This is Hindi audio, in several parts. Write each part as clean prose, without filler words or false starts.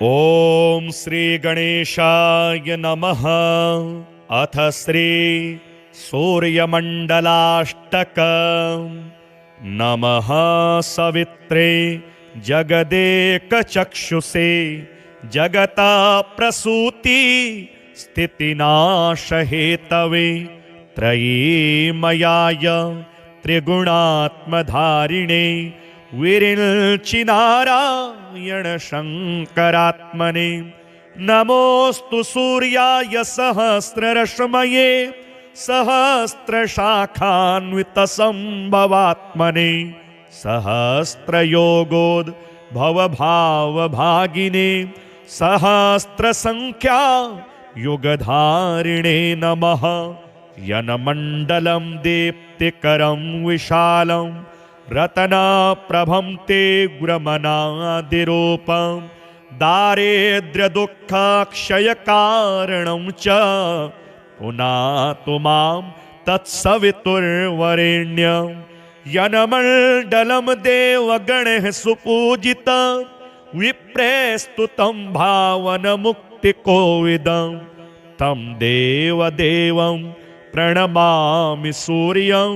ओम श्री गणेशाय नमः। अथ श्री सूर्यमंडलाष्टक। नमः सवित्रे जगदेकचक्षुषे जगता प्रसूति स्थितिनाशहेतवे त्रयीमयाय त्रिगुणात्मधारिणे विरिञ्चिनारायण शंकरात्मने नमोस्तु सूर्याय सहस्ररश्मये सहस्रशाखान्वितसंभवात्मने सहस्रयोगोद्भवभावभागिने सहस्रसंख्या युगधारिणे नमः। यनमण्डलं दीप्तिकरं विशालं रत्नप्रभं ते गुरमनादिरूपं दारिद्र्यदुःखक्षयकारणं च पुनातु मां तत्सवितुर्वरेण्यं। यनमण्डलं देवगणैः सुपूजितं विप्रेस्तुतं भावनमुक्तिकोविदं तं देवदेवं प्रणमामि सूर्यं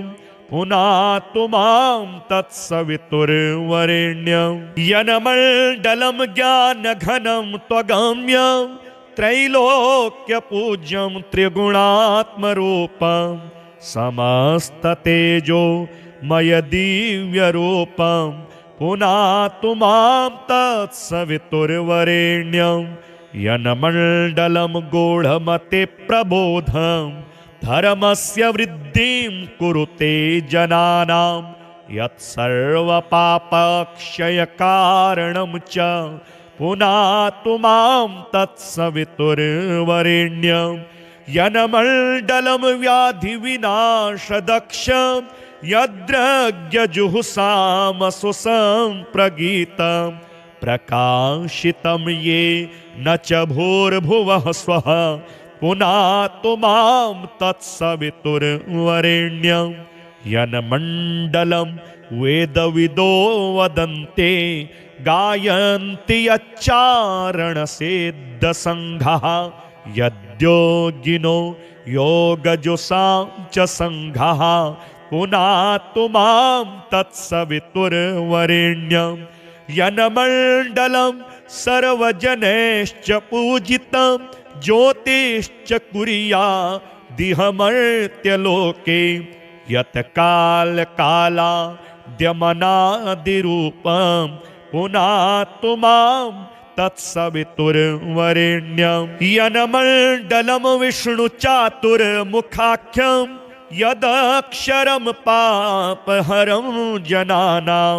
पुनातु मां तत्सवितुर्वरेण्यं। यनमण्डलं ज्ञानघनं त्वगम्यं त्रैलोक्यपूज्यं त्रिगुणात्मरूपं समस्ततेजो मय दिव्यरूपं पुनातु मां तत्सवितुर्वरेण्यं। यनमण्डलं गूढमतिप्रबोधं धर्मस्य वृद्धिं कुरुते जनानां यत्सर्वपापक्षयकारणं च पुनातु मां तत्सवितुर्वरेण्यं। यनमण्डलं व्याधिविनाशदक्षं यद्रज्ञजुहुसामसुसंप्रगीतं प्रकाशितं ये न च भूर्भुवः स्वः पुनातु मां तत्सवितुर्वरेण्यं। यनमण्डलं वेदविदो वदन्ते गायन्ति यच्चारणसिद्धसङ्घः यद्योगिनो योगजुषां च सङ्घः पुनातु मां तत्सवितुर्वरेण्यं। यनमण्डलं सर्वजनैश्च पूजितं ज्योतिश्च कुर्यादिहमर्त्यलोके यत्कालकालाद्यमनादिरूपं पुनातु मां तत्सवितुर्वरेण्यं। यनमण्डलं विष्णुचातुर्मुखाख्यं यदक्षरं पापहरं जनानां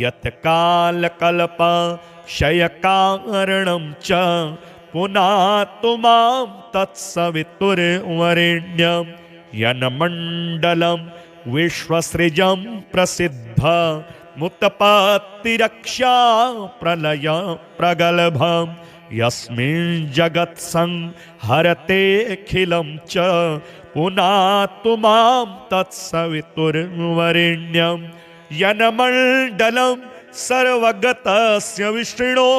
यत्कालकल्पक्षयकारणं च पुनातु मां तत्सवितुर्वरेण्यं। यनमण्डलं विश्वसृजं प्रसिद्ध मुत्पत्तिरक्षा प्रलय प्रगल्भं यस्मिन् जगत्संहरतेऽखिलं च पुनातु मां तत्सवितुर्वरेण्यं। यनमण्डलं सर्वगतस्य विष्णो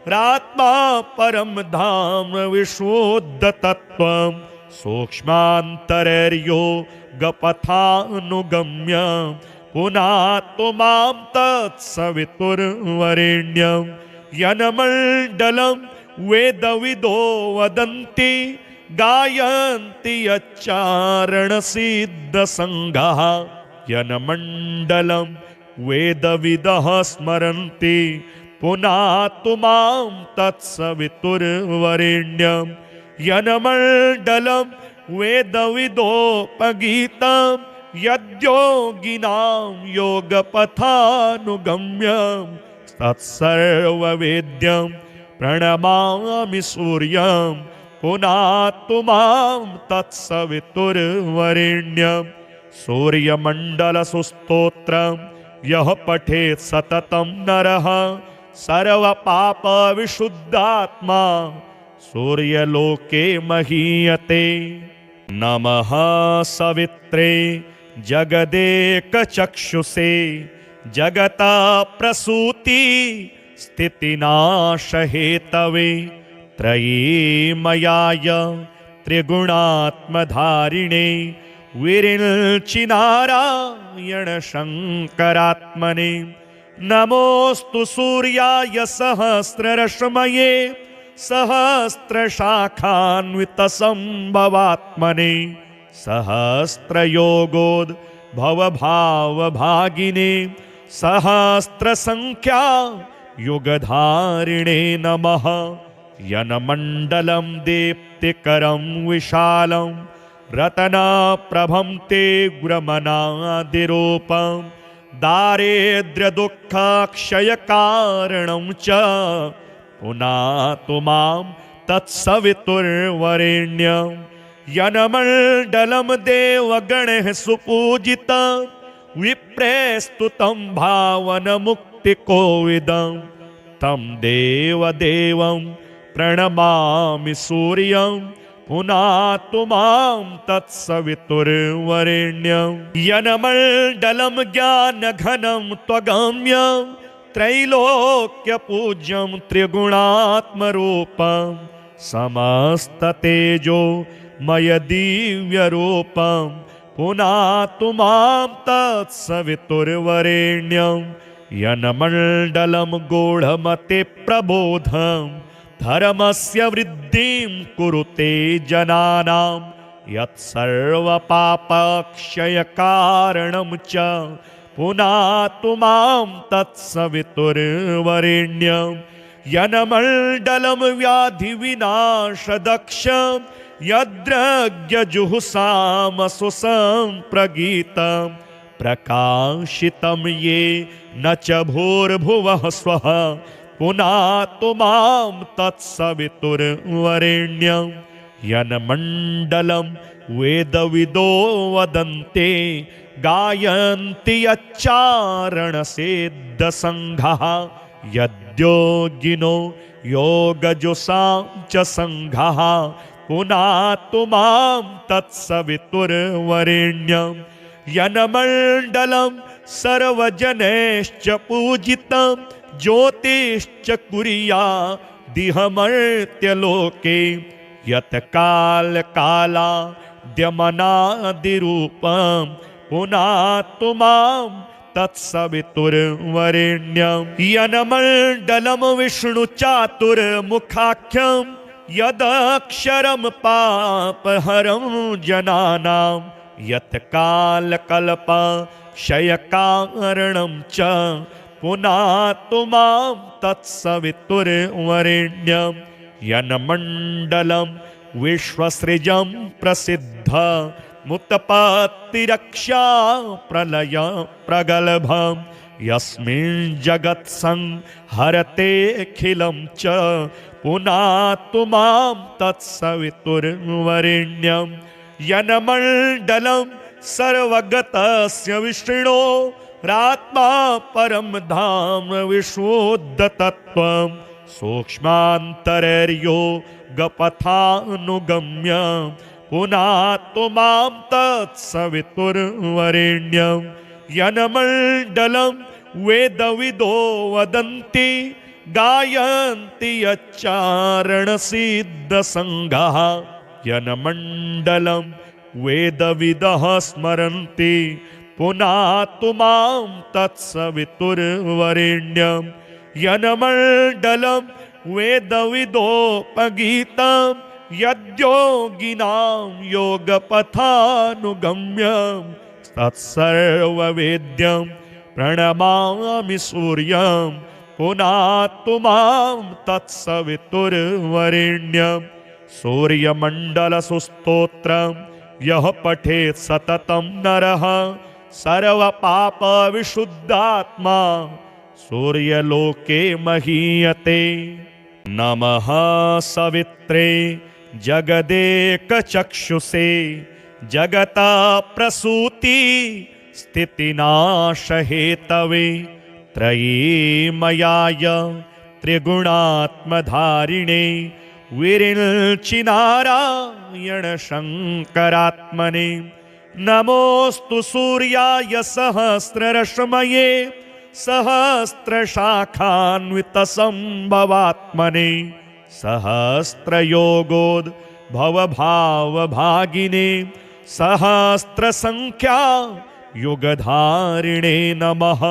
रात्मा परं धाम विशुद्धतत्त्वं सूक्ष्मान्तरयोगपथानुगम्य पुनातु मां तत्सवितुर्वरेण्यं। यनमण्डलं वेदविदो वदन्ति गायन्ति यच्चारणसिद्धसङ्घः यनमण्डलं वेदविदः स्मरन्ति पुनातु मां तत्सवितुर्वरेण्यं। यनमण्डलं वेदविदोपगीतं यद्योगिनां योगपथानुगम्यं तत्सर्ववेद्यं प्रणमामि सूर्यं पुनातु मां तत्सवितुर्वरेण्यं। सूर्यमण्डलसुस्तोत्रं यः पठेत् सततं नरः सर्वपापविशुद्धात्मा सूर्यलोके महीयते। नमः सवित्रे जगदेकचक्षुषे जगता प्रसूति स्थितिनाशहेतवे त्रयीमयाय त्रिगुणात्मधारिणे विरिञ्चिनारायण शङ्करात्मने नमोऽस्तु सूर्याय सहस्ररश्मये सहस्रशाखान्वितसम्भवात्मने सहस्रयोगोद्भवभावभागिने सहस्रसङ्ख्या युगधारिणे नमः यनमण्डलं दीप्तिकरं विशालं रत्नप्रभं ते गुरमनादिरूपं दारिद्र्यदुःखक्षयकारणं च पुनातु मां तत्सवितुर्वरेण्यं यनमण्डलं देवगणैः सुपूजितं विप्रेस्तुतं भावनमुक्तिकोविदं तं देवदेवं प्रणमामि सूर्यं पुनातु मां तत्सवितुर्वरेण्यं यनमण्डलं ज्ञानघनं त्वगम्यं त्रैलोक्यपूज्यं त्रिगुणात्मरूपं समस्ततेजो मय दिव्यरूपं पुनातु मां तत्सवितुर्वरेण्यं यनमण्डलं गूढमतिप्रबोधं धर्मस्य वृद्धिं कुरुते जनानां यत्सर्वपापक्षयकारणं च पुनातु मां तत्सवितुर्वरेण्यं यनमण्डलं व्याधिविनाशदक्षं यद्रज्ञजुहुसामसुसम्प्रगीतं प्रकाशितं ये न च भूर्भुवः स्वः पुनातु मां तत्सवितुर्वरेण्यं यन्मण्डलं वेदविदो वदन्ते गायन्ति यच्चारणसिद्धसङ्घः यद्योगिनो योगजुषां च सङ्घः पुनातु मां तत्सवितुर्वरेण्यं यन्मण्डलं सर्वजनैश्च पूजितं ज्योतिश्च कुर्यादिहमर्त्यलोके यत्कालकालाद्यमनादिरूपं पुनातु मां तत्सवितुर्वरेण्यं यन्मण्डलं विष्णुचातुर्मुखाख्यं यदक्षरं पापहरं जनानां यत्कालकल्पक्षयकारणं च पुनातु मां तत्सवितुर्वरेण्यं यन्मण्डलं विश्वसृजं प्रसिद्धमुत्पत्तिरक्षा प्रलय प्रगल्भं यस्मिन् जगत्संहरतेऽखिलं च पुनातु मां तत्सवितुर्वरेण्यं यन्मण्डलं सर्वगतस्य विष्णो रात्मा परं धाम विशुद्धतत्त्वं सूक्ष्मान्तरयोगपथानुगम्य पुनातु मां तत्सवितुर्वरेण्यं यन्मण्डलं वेदविदो वदन्ति गायन्ति यच्चारणसिद्धसङ्घः यन्मण्डलं वेदविदः स्मरन्ति पुनातु मां तत्सवितुर्वरेण्यं यन्मण्डलं वेदविदोपगीतं यद्योगिनां योगपथानुगम्यं तत्सर्ववेद्यं प्रणमामि सूर्यं पुनातु मां तत्सवितुर्वरेण्यं सूर्यमण्डलसुस्तोत्रं यः पठेत् सततं नरः सर्वपापविशुद्धात्मा सूर्यलोके महीयते नमः सवित्रे जगदेकचक्षुषे जगता प्रसूति स्थितिनाशहेतवे त्रयीमयाय त्रिगुणात्मधारिणे विरिञ्चिनारायण शङ्करात्मने नमोऽस्तु सूर्याय सहस्ररश्मये सहस्रशाखान्वितसंभवात्मने सहस्रयोगोद्भवभावभागिने सहस्रसंख्या युगधारिणे नमः।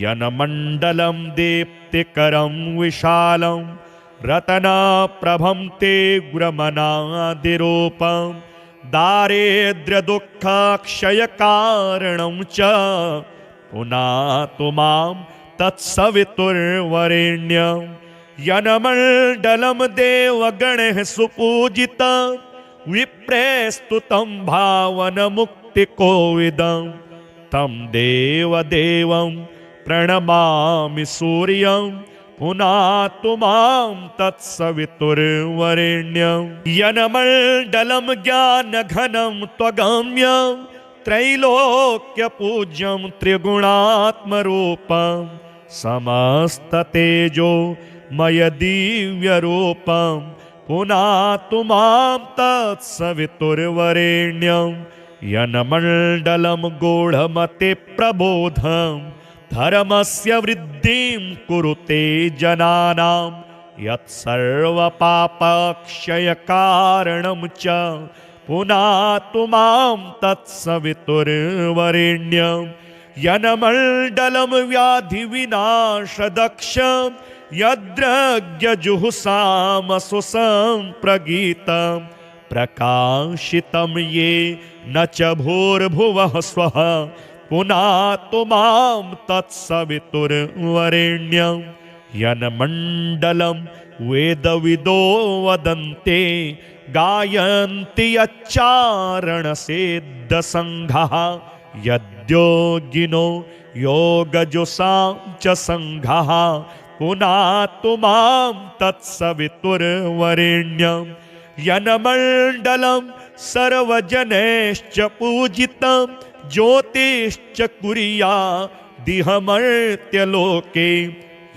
यनमण्डलं दीप्तिकरं विशालं रत्नप्रभं ते गुरमनादिरूपं दारिद्र्यदुःखक्षयकारणं च पुनातु मां तत्सवितुर्वरेण्यं। यनमण्डलं देवगणैः सुपूजितं विप्रेस्तुतं भावनमुक्तिकोविदं तं देवदेवं प्रणमामि सूर्यं पुनातु मां तत्सवितुर्वरेण्यं। यनमण्डलं ज्ञानघनं त्वगम्यं त्रैलोक्यपूज्यं त्रिगुणात्मरूपं समस्ततेजोमयदिव्यरूपं पुनातु मां तत्सवितुर्वरेण्यं। यनमण्डलं गूढमतिप्रबोधं धर्मस्य वृद्धिं कुरुते जनानां यत्सर्वपापक्षयकारणं च पुनातु मां तत्सवितुर्वरेण्यं। यनमण्डलं व्याधिविनाशदक्षं यद्रज्ञजुहुसामसुसंप्रगीतं प्रकाशितं ये न च भूर्भुवः स्वः पुनातु मां तत्सवितुर्वरेण्यं। यनमण्डलं वेदविदो वदन्ते गायन्ति यच्चारणसिद्धसङ्घः यद्योगिनो योगजुषां च सङ्घः पुनातु मां तत्सवितुर्वरेण्यं। यनमण्डलं सर्वजनैश्च पूजितं ज्योतिश्च कुर्यादिहमर्त्यलोके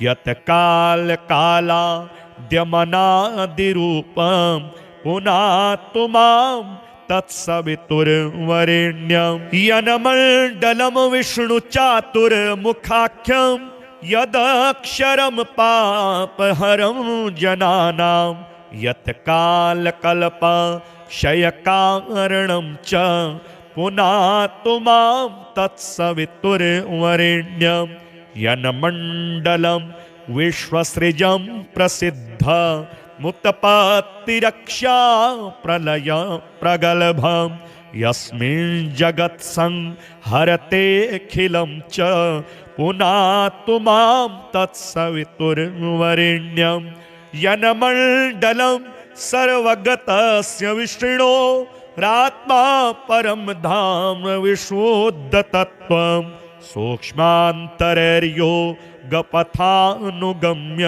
यत्कालकालाद्यमनादिरूपं पुनातु मां तत्सवितुर्वरेण्यं। यनमण्डलं विष्णुचातुर्मुखाख्यं यदक्षरं पापहरं जनानां यत्कालकल्पक्षयकारणं च पुनातु मां तत्सवितुर्वरेण्यं। यनमण्डलं विश्वसृजं प्रसिद्धमुत्पत्तिरक्षा प्रलय प्रगल्भं यस्मिन् जगत्संहरतेऽखिलं च पुनातु मां तत्सवितुर्वरेण्यं। यनमण्डलं सर्वगतस्य विष्णो रात्मा परं धाम विशुद्धतत्त्वं सूक्ष्मान्तरयोगपथानुगम्य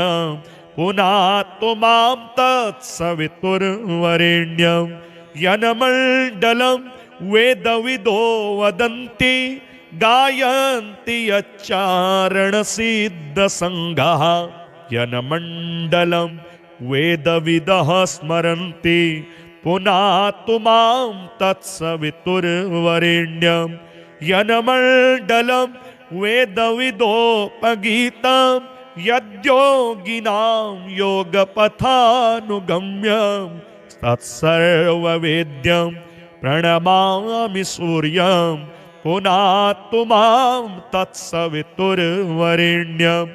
पुनातु मां तत्सवितुर्वरेण्यं। यनमण्डलं वेदविदो वदन्ति गायन्ति यच्चारणसिद्धसङ्घः यनमण्डलं वेदविदः स्मरन्ति पुनातु मां तत्सवितुर्वरेण्यं। यनमण्डलं वेदविदोपगीतं यद्योगिनां योगपथानुगम्यं तत्सर्ववेद्यं प्रणमामि सूर्यं पुनातु मां तत्सवितुर्वरेण्यं।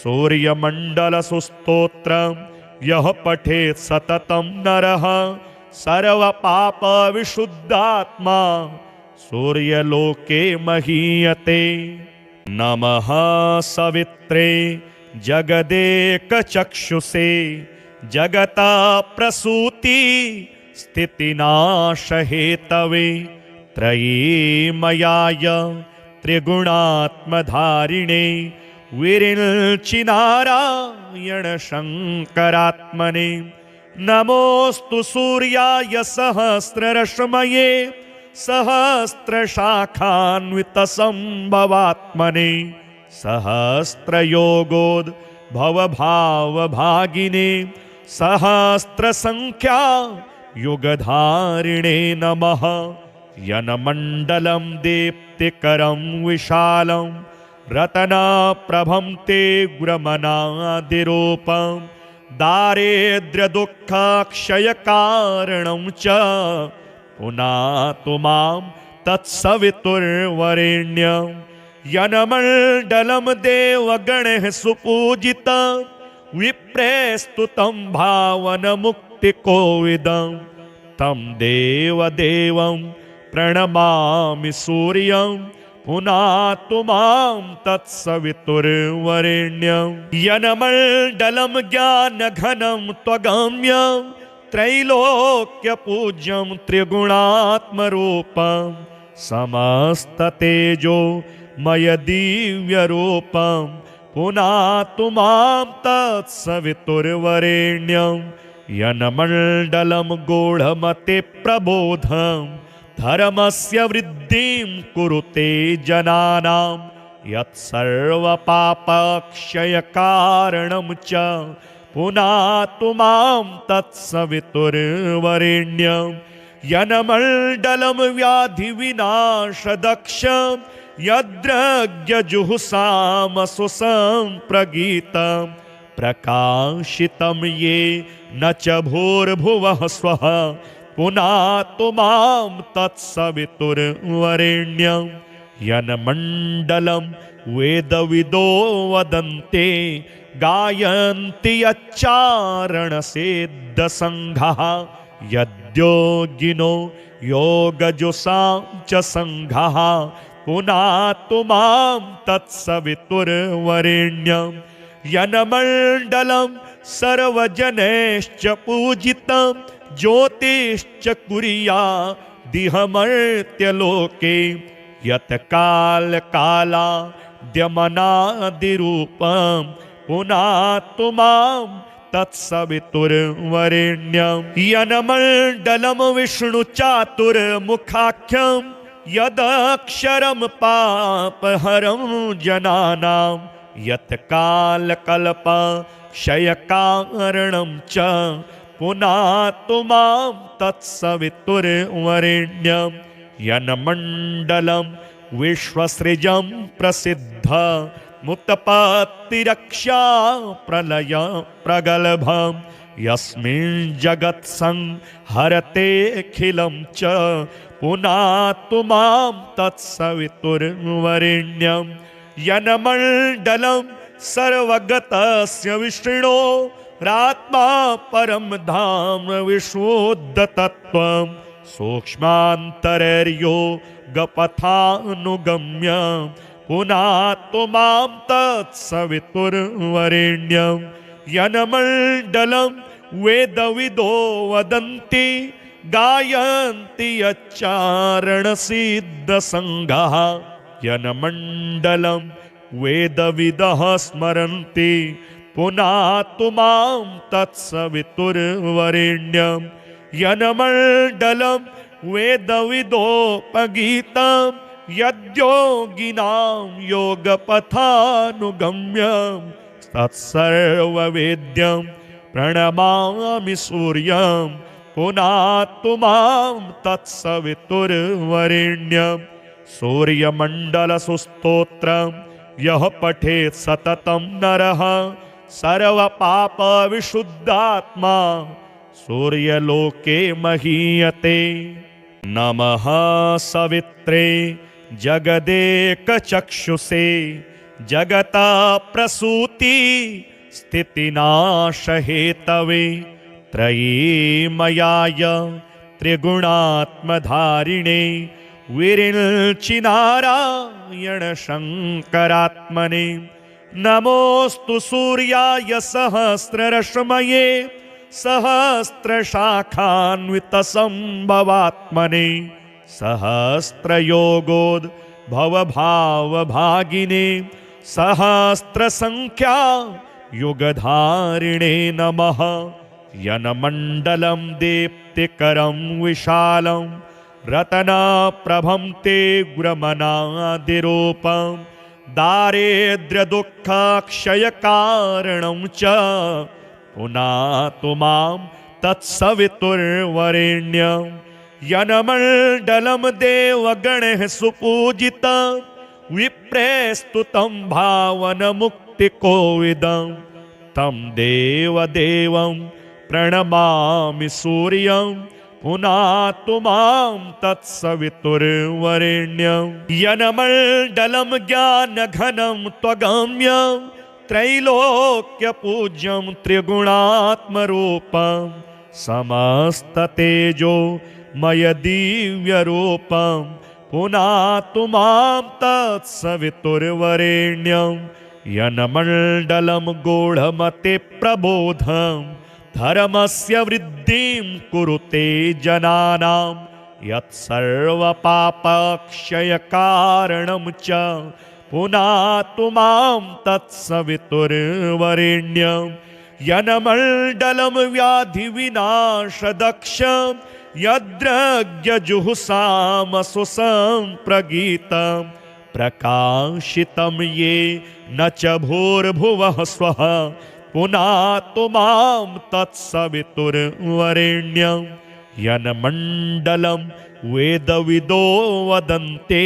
सूर्यमण्डलसुस्तोत्रं यः पठेत् सततं नरः सर्वपापविशुद्धात्मा सूर्यलोके महीयते। नमः सवित्रे जगदेकचक्षुषे जगता प्रसूति स्थितिनाशहेतवे त्रयीमयाय त्रिगुणात्मधारिणे विरिञ्चिनारायण शङ्करात्मने नमोऽस्तु सूर्याय सहस्ररश्मये सहस्रशाखान्वितसंभवात्मने सहस्रयोगोद्भवभावभागिने सहस्रसंख्या युगधारिणे नमः। यनमण्डलं दीप्तिकरं विशालं रत्नप्रभं ते गुरमनादिरूपं दारिद्र्यदुःखक्षयकारणं च पुनातु मां तत्सवितुर्वरेण्यं यनमण्डलं देवगणैः सुपूजितं विप्रेस्तुतं भावनमुक्तिकोविदं तं देवदेवं प्रणमामि सूर्यं पुनातु मां तत्सवितुर्वरेण्यं यनमण्डलं ज्ञानघनं त्वगम्यं त्रैलोक्यपूज्यं त्रिगुणात्मरूपं समस्ततेजो मय दिव्यरूपं पुनातु मां तत्सवितुर्वरेण्यं यनमण्डलं गूढमतिप्रबोधं धर्मस्य वृद्धिं कुरुते जनानां यत्सर्वपापक्षयकारणं च पुनातु मां तत्सवितुर्वरेण्यं यनमण्डलं व्याधिविनाशदक्षं यद्रज्ञजुहुसामसुसंप्रगीतं प्रकाशितं ये न च भूर्भुवः स्वः पुनातु मां तत्सवितुर्वरेण्यं यन्मण्डलं वेदविदो वदन्ते गायन्ति यच्चारणसिद्धसङ्घः यद्योगिनो योगजुषां च सङ्घः पुनातु मां तत्सवितुर्वरेण्यं यन्मण्डलं सर्वजनैश्च पूजितं ज्योतिश्च कुर्यादिहमर्त्यलोके यत्कालकालाद्यमनादिरूपं पुनातु मां तत्सवितुर्वरेण्यं यन्मण्डलं विष्णुचातुर्मुखाख्यं यदक्षरं पापहरं जनानां यत्कालकल्पक्षयकारणं च पुनातु मां तत्सवितुर्वरेण्यं यन्मण्डलं विश्वसृजं प्रसिद्धमुत्पत्तिरक्षा प्रलय प्रगल्भं यस्मिन् जगत्संहरतेऽखिलं च पुनातु मां तत्सवितुर्वरेण्यं यन्मण्डलं सर्वगतस्य विष्णो रात्मा परं धाम विशुद्धतत्त्वं सूक्ष्मान्तरयोगपथानुगम्य पुनातु मां तत्सवितुर्वरेण्यं यन्मण्डलं वेदविदो वदन्ति गायन्ति यच्चारणसिद्धसङ्घः यन्मण्डलं वेदविदः स्मरन्ति पुनातु मां तत्सवितुर्वरेण्यं यन्मण्डलं वेदविदोपगीतं यद्योगिनां योगपथानुगम्यं तत्सर्ववेद्यं प्रणमामि सूर्यं पुनातु मां तत्सवितुर्वरेण्यं सूर्यमण्डलसुस्तोत्रं यः पठेत् सततं नरः सर्वपापविशुद्धात्मा सूर्यलोके महीयते नमः सवित्रे जगदेकचक्षुषे जगता प्रसूति स्थितिनाशहेतवे त्रयीमयाय त्रिगुणात्मधारिणे विरिञ्चिनारायण शङ्करात्मने नमोऽस्तु सूर्याय सहस्ररश्मये सहस्रशाखान्वितसम्भवात्मने सहस्रयोगोद्भवभावभागिने सहस्रसङ्ख्या युगधारिणे नमः यन्मण्डलं दीप्तिकरं विशालं रत्नप्रभं ते गुरमनादिरूपं दारिद्र्यदुःखक्षयकारणं च पुनातु मां तत्सवितुर्वरेण्यं यन्मण्डलं देवगणैः सुपूजितं विप्रेस्तुतं भावनमुक्तिकोविदं तं देवदेवं प्रणमामि सूर्यं पुनातु मां तत्सवितुर्वरेण्यं यनमण्डलं ज्ञानघनं त्वगम्यं त्रैलोक्यपूज्यं त्रिगुणात्मरूपं समस्ततेजो मय दिव्यरूपं पुनातु मां तत्सवितुर्वरेण्यं यनमण्डलं गूढमते प्रबोधं धर्मस्य वृद्धिं कुरुते जनानां यत्सर्वपापक्षयकारणं च पुनातु मां तत्सवितुर्वरेण्यं यनमण्डलं व्याधिविनाशदक्षं यद्रज्ञजुहुसामसुसंप्रगीतं प्रकाशितं ये न च भूर्भुवः स्वः पुनातु मां तत्सवितुर्वरेण्यं यन्मण्डलं वेदविदो वदन्ते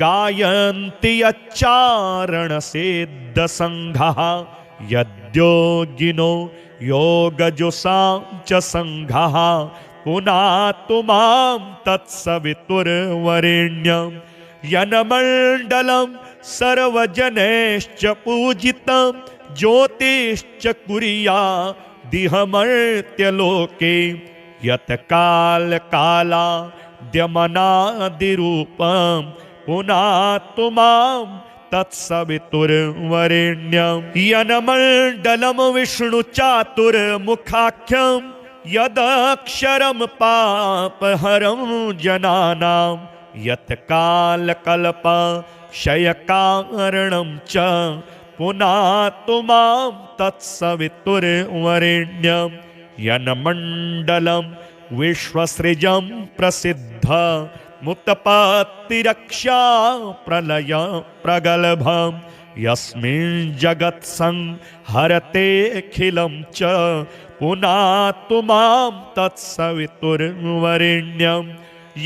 गायन्ति यच्चारणसिद्धसङ्घः यद्योगिनो योगजुषां च सङ्घः पुनातु मां तत्सवितुर्वरेण्यं यन्मण्डलं सर्वजनैश्च पूजितं ज्योतिश्च कुर्यादिहमर्त्यलोके यत्कालकालाद्यमनादिरूपं पुनातु मां तत्सवितुर्वरेण्यं यन्मण्डलं विष्णुचातुर्मुखाख्यं यदक्षरं पापहरं जनानां यत्कालकल्पक्षयकारणं च पुनातु मां तत्सवितुर्वरेण्यं यन्मण्डलं विश्वसृजं प्रसिद्धमुत्पत्तिरक्षा प्रलय प्रगल्भं यस्मिन् जगत्संहरतेऽखिलं च पुनातु मां तत्सवितुर्वरेण्यं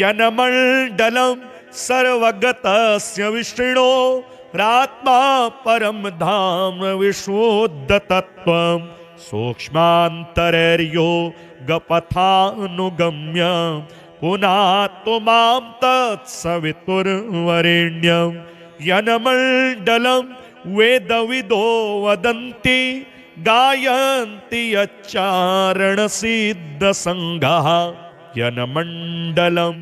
यन्मण्डलं सर्वगतस्य विष्णो रात्मा परं धाम विशुद्धतत्त्वं सूक्ष्मान्तरयोगपथानुगम्य पुनातु मां तत्सवितुर्वरेण्यं यन्मण्डलं वेदविदो वदन्ति गायन्ति यच्चारणसिद्धसङ्घः यन्मण्डलं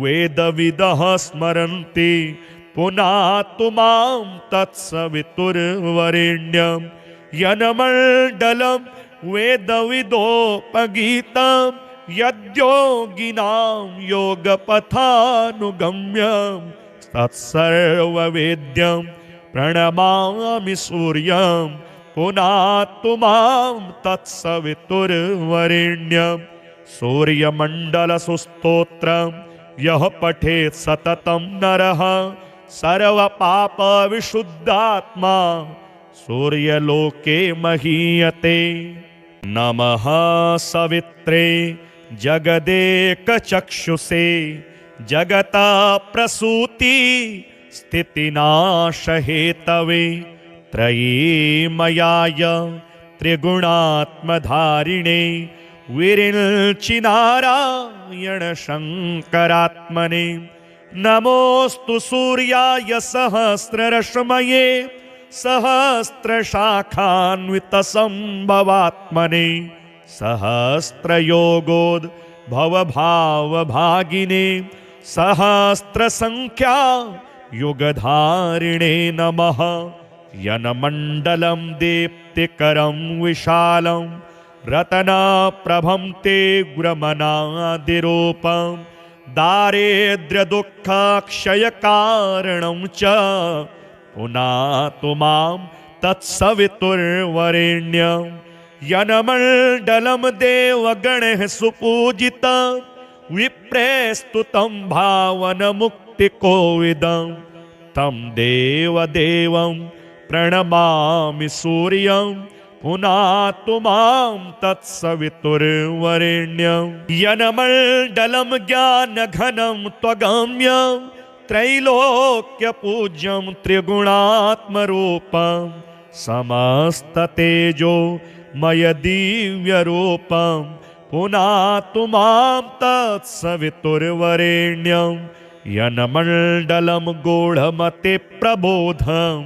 वेदविदः स्मरन्ति पुनातु मां तत्सवितुर्वरेण्यं यन्मण्डलं वेदविदोपगीतं यद्योगिनां योगपथानुगम्यं तत्सर्ववेद्यं प्रणमामि सूर्यं पुनातु मां तत्सवितुर्वरेण्यं सूर्यमण्डलसुस्तोत्रं यः पठेत् सततं नरः सर्वपापविशुद्धात्मा सूर्यलोके महीयते नमः सवित्रे जगदेकचक्षुषे जगता प्रसूति स्थितिनाशहेतवे त्रयीमयाय त्रिगुणात्मधारिणे विरिञ्चिनारायण शङ्करात्मने नमोऽस्तु सूर्याय सहस्ररश्मये सहस्रशाखान्वितसम्भवात्मने सहस्रयोगोद्भवभावभागिने सहस्रसङ्ख्या युगधारिणे नमः यन्मण्डलं दीप्तिकरं विशालं रत्नप्रभं ते उग्रमनादिरूपं दारिद्र्यदुःखक्षयकारणं च पुनातु मां तत्सवितुर्वरेण्यं यन्मण्डलं देवगणैः सुपूजितं विप्रेस्तुतं भावनमुक्तिकोविदं तं देवदेवं प्रणमामि सूर्यं पुनातु मां तत्सवितुर्वरेण्यं यन्मण्डलं ज्ञानघनं त्वगम्यं त्रैलोक्यपूज्यं त्रिगुणात्मरूपं समस्ततेजोमयदिव्यरूपं पुनातु मां तत्सवितुर्वरेण्यं यन्मण्डलं गूढमतिप्रबोधं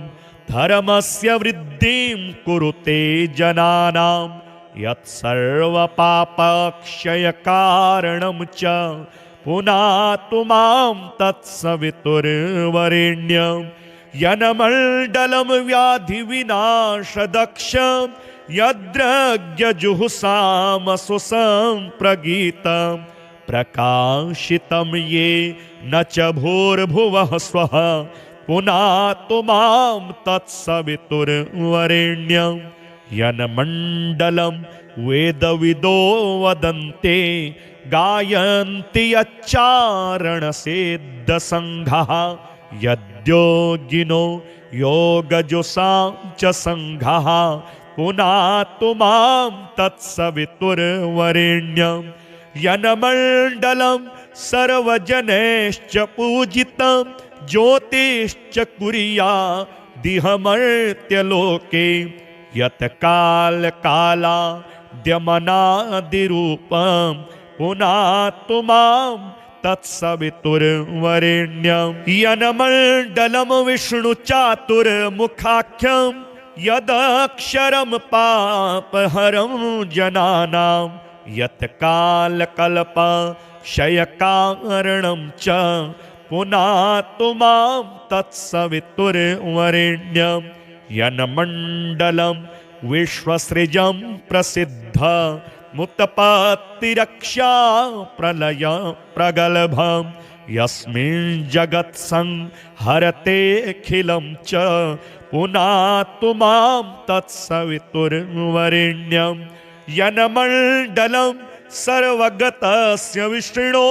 धर्मस्य वृद्धिं कुरुते जनानां यत्सर्वपापक्षयकारणं च पुनातु मां तत्सवितुर्वरेण्यं यन्मण्डलं व्याधिविनाशदक्षं यद्रज्ञजुहुसामसुसंप्रगीतं प्रकाशितं ये न च भूर्भुवः स्वः पुनातु मां तत्सवितुर्वरेण्यं यन्मण्डलं वेदविदो वदन्ते गायन्ति यच्चारणसिद्धसङ्घः यद्योगिनो योगजुषां च सङ्घः पुनातु मां तत्सवितुर्वरेण्यं यन्मण्डलं सर्वजनैश्च पूजितं ज्योतिश्च कुर्यादिहमर्त्यलोके यत्कालकालाद्यमनादिरूपं पुनातु मां तत्सवितुर्वरेण्यं यन्मण्डलं विष्णुचातुर्मुखाख्यं यदक्षरं पापहरं जनानां यत्कालकल्पक्षयकारणं च पुनातु मां तत्सवितुर्वरेण्यं यन्मण्डलं विश्वसृजं प्रसिद्धमुत्पत्तिरक्षा प्रलय प्रगल्भं यस्मिन् जगत्संहरतेऽखिलं च पुनातु मां तत्सवितुर्वरेण्यं यन्मण्डलं सर्वगतस्य विष्णो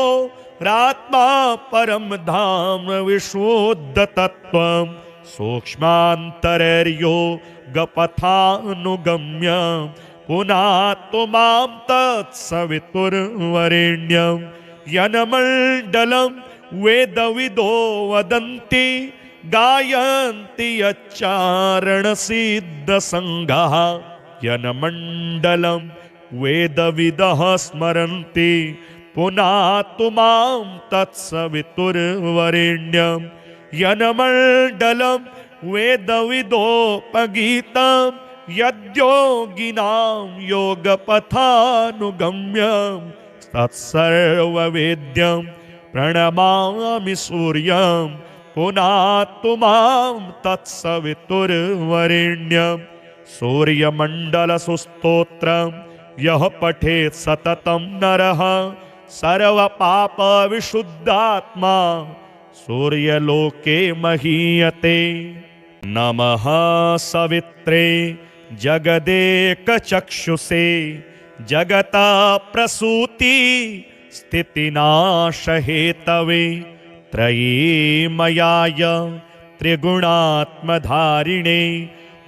रात्मा परं धाम विशुद्धतत्त्वं सूक्ष्मान्तरयोगपथानुगम्य पुनातु मां तत्सवितुर्वरेण्यं यन्मण्डलं वेदविदो वदन्ति गायन्ति यच्चारणसिद्धसङ्घः यन्मण्डलं वेदविदः स्मरन्ति पुनातु मां तत्सवितुर्वरेण्यं यन्मण्डलं वेदविदोपगीतं यद्योगिनां योगपथानुगम्यं तत्सर्ववेद्यं प्रणमामि सूर्यं पुनातु मां तत्सवितुर्वरेण्यं सूर्यमण्डलसुस्तोत्रं यः पठेत् सततं नरः सर्वपापविशुद्धात्मा सूर्यलोके महीयते। नमः सवित्रे जगदेकचक्षुषे जगता प्रसूति स्थितिनाशहेतवे त्रयीमयाय त्रिगुणात्मधारिणे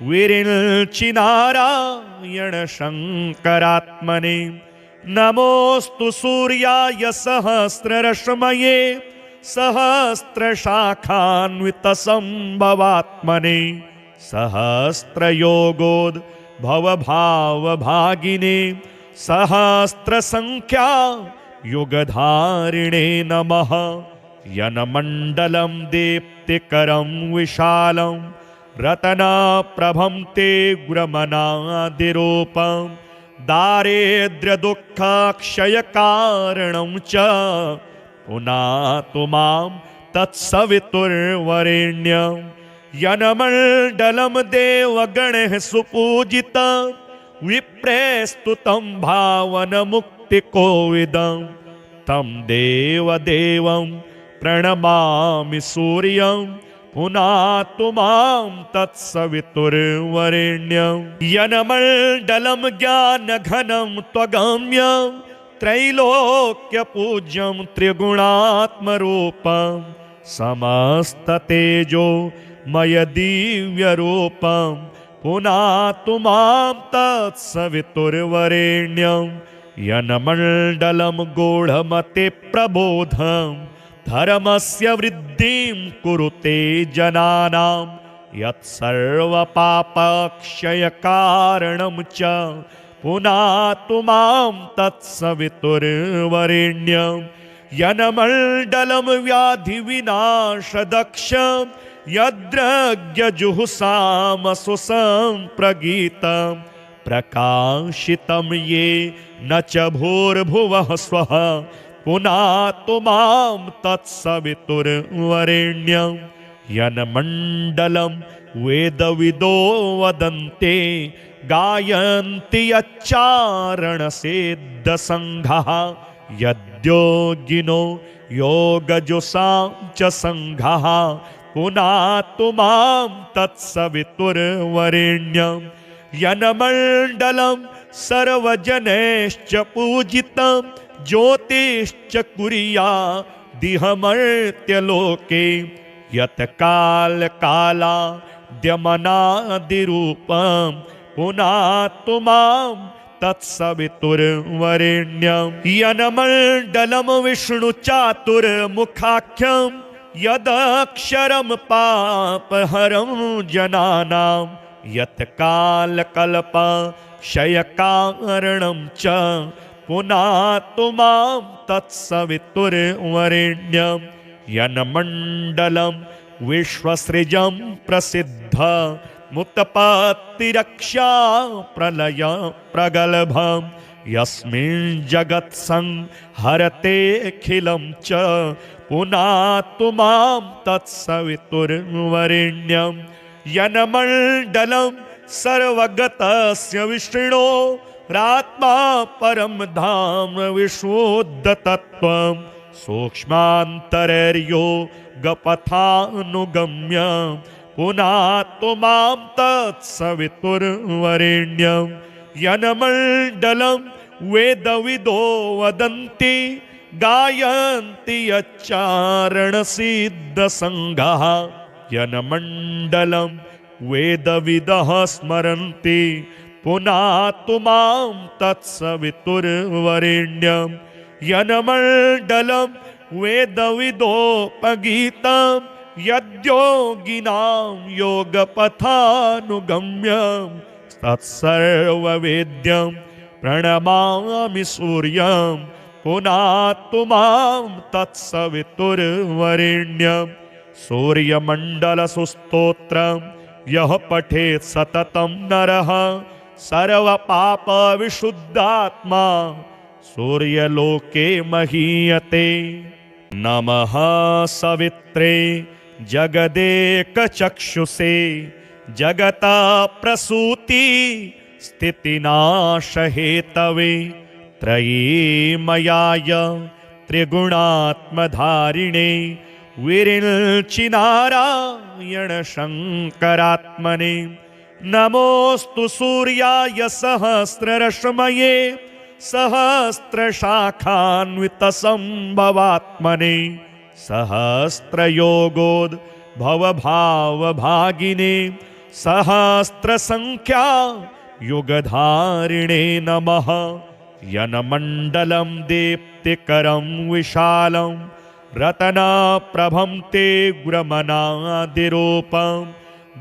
विरिञ्चिनारायण शङ्करात्मने नमोऽस्तु सूर्याय सहस्ररश्मये सहस्रशाखान्वितसम्भवात्मने सहस्रयोगोद्भवभावभागिने सहस्रसङ्ख्या युगधारिणे नमः यन्मण्डलं दीप्तिकरं विशालं रत्नप्रभं ते गुरमनादिरूपं दारिद्र्यदुःखक्षयकारणं च पुनातु मां तत्सवितुर्वरेण्यं यन्मण्डलं देवगणैः सुपूजितं विप्रैस्तुतं भावनमुक्तिकोविदं तं देवदेवं प्रणमामि सूर्यं पुनातु मां तत्सवितुर्वरेण्यं यन्मण्डलं ज्ञानघनं त्वगम्यं त्रैलोक्यपूज्यं त्रिगुणात्मरूपं समस्ततेजोमयदिव्यरूपं पुनातु मां तत्सवितुर्वरेण्यं यन्मण्डलं गूढमतिप्रबोधं धर्मस्य वृद्धिं कुरुते जनानां यत्सर्वपापक्षयकारणं च पुनातु मां तत्सवितुर्वरेण्यं यनमण्डलं व्याधिविनाशदक्षं यद्रज्ञजुहुसामसुसंप्रगीतं प्रकाशितं ये न च भूर्भुवः स्वः पुनातु मां तत्सवितुर्वरेण्यं यन्मण्डलं वेदविदो वदन्ते गायन्ति यच्चारणसिद्धसङ्घः यद्योगिनो योगजुषां च सङ्घः पुनातु मां तत्सवितुर्वरेण्यं यन्मण्डलं सर्वजनैश्च पूजितं ज्योतिश्च कुर्यादिहमर्त्यलोके यत्कालकालाद्यमनादिरूपं पुनातु मां तत्सवितुर्वरेण्यं यन्मण्डलं विष्णुचातुर्मुखाख्यं यदक्षरं पापहरं जनानां यत्कालकल्पक्षयकारणं च पुनातु मां तत्सवितुर्वरेण्यं यन्मण्डलं विश्वसृजं प्रसिद्ध मुत्पत्तिरक्षा प्रलय प्रगल्भं यस्मिन् जगत्संहरतेऽखिलं च पुनातु मां तत्सवितुर्वरेण्यं यन्मण्डलं सर्वगतस्य विष्णो रात्मा परं धाम विशुद्धतत्त्वं सूक्ष्मान्तरयोगपथानुगम्य पुनातु मां तत्सवितुर्वरेण्यं यन्मण्डलं वेदविदो वदन्ति गायन्ति यच्चारणसिद्धसङ्घः यन्मण्डलं वेदविदः स्मरन्ति पुनातु मां तत्सवितुर्वरेण्यं यन्मण्डलं वेदविदोपगीतं यद्योगिनां योगपथानुगम्यं तत्सर्ववेद्यं प्रणमामि सूर्यं पुनातु मां तत्सवितुर्वरेण्यं सूर्यमण्डलसुस्तोत्रं यः पठेत् सततं नरः सर्वपापविशुद्धात्मा सूर्यलोके महीयते। नमः सवित्रे जगदेकचक्षुषे जगता प्रसूति स्थितिनाशहेतवे त्रयीमयाय त्रिगुणात्मधारिणे विरिञ्चिनारायण शङ्करात्मने नमोऽस्तु सूर्याय सहस्ररश्मये सहस्रशाखान्वितसम्भवात्मने सहस्रयोगोद्भवभावभागिने सहस्रसङ्ख्या युगधारिणे नमः यन्मण्डलं दीप्तिकरं विशालं रत्नप्रभं ते गुरमनादिरूपं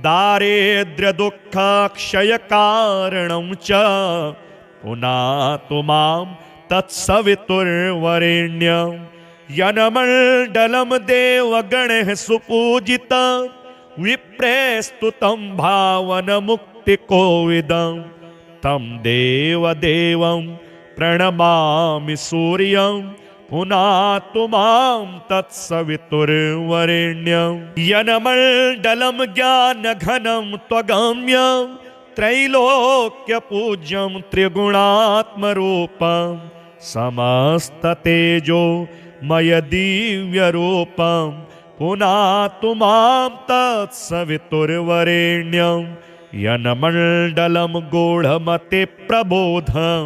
दारिद्र्यदुःखक्षयकारणं च पुनातु मां तत्सवितुर्वरेण्यं यन्मण्डलं देवगणैः सुपूजितं विप्रेस्तुतं भावनमुक्तिकोविदं तं देवदेवं प्रणमामि सूर्यं पुनातु मां तत्सवितुर्वरेण्यं यन्मण्डलं ज्ञानघनं त्वगम्यं त्रैलोक्यपूज्यं त्रिगुणात्मरूपं समस्ततेजोमय दिव्यरूपं पुनातु मां तत्सवितुर्वरेण्यं यन्मण्डलं गूढमतिप्रबोधं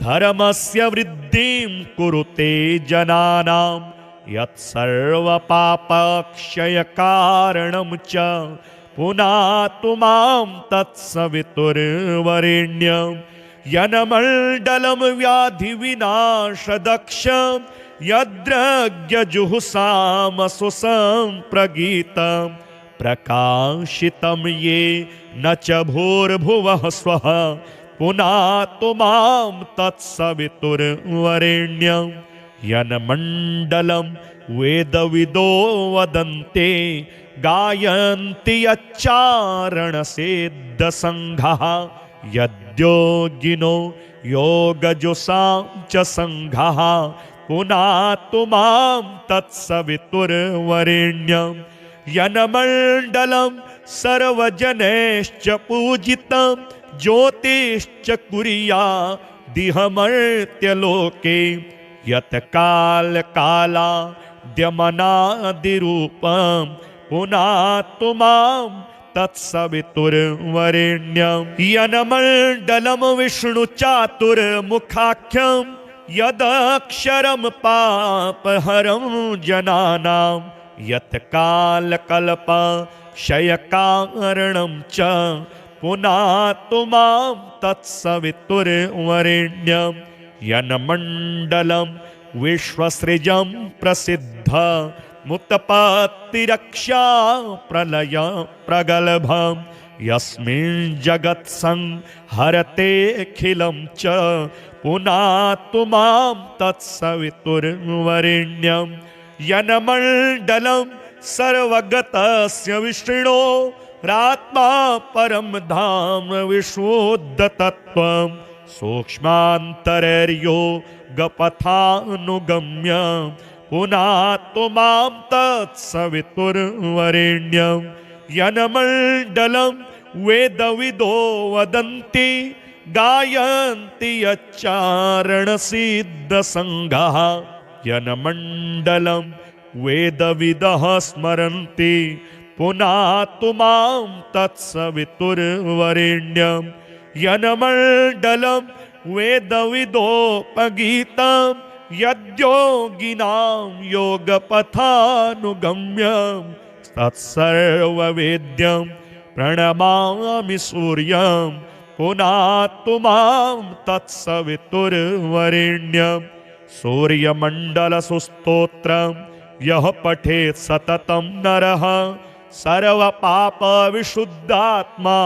धर्मस्य वृद्धिं कुरुते जनानां यत्सर्वपापक्षयकारणं च पुनातु मां तत्सवितुर्वरेण्यं यन्मण्डलं व्याधिविनाशदक्षं यद्रज्ञजुहुसामसु सम्प्रगीतं प्रकाशितं ये न च भूर्भुवः स्वः पुनातु मां तत्सवितुर्वरेण्यं यन्मण्डलं वेदविदो वदन्ते गायन्ति यच्चारणसिद्धसङ्घः यद्योगिनो योगजुषां च सङ्घः पुनातु मां तत्सवितुर्वरेण्यं यन्मण्डलं सर्वजनैश्च पूजितं ज्योतिश्च कुर्यादिहमर्त्यलोके यत् कालकालाद्यमनादिरूपं पुनातु मां तत्सवितुर्वरेण्यं यन्मण्डलं विष्णुचातुर्मुखाख्यं यदक्षरं पापहरं जनानां यत् कालकल्पक्षयकारणं च पुनातु मां तत्सवितुर्वरेण्यं यन्मण्डलं विश्वसृजं प्रसिद्धमुत्पत्तिरक्षा प्रलय प्रगल्भं यस्मिन् जगत्संहरतेऽखिलं च पुनातु मां तत्सवितुर्वरेण्यं यन्मण्डलं सर्वगतस्य विष्णो रात्मा परं धाम विशुद्धतत्त्वं सूक्ष्मान्तरयोगपथानुगम्य पुनातु मां तत्सवितुर्वरेण्यं यन्मण्डलं वेदविदो वदन्ति गायन्ति यच्चारणसिद्धसङ्घः यन्मण्डलं वेदविदः स्मरन्ति पुनातु मां तत्सवितुर्वरेण्यं यन्मण्डलं वेदविदोपगीतं यद्योगिनां योगपथानुगम्यं तत्सर्ववेद्यं प्रणमामि सूर्यं पुनातु मां तत्सवितुर्वरेण्यं सूर्यमण्डलसुस्तोत्रं यः पठेत् सततं नरः सर्वपापविशुद्धात्मा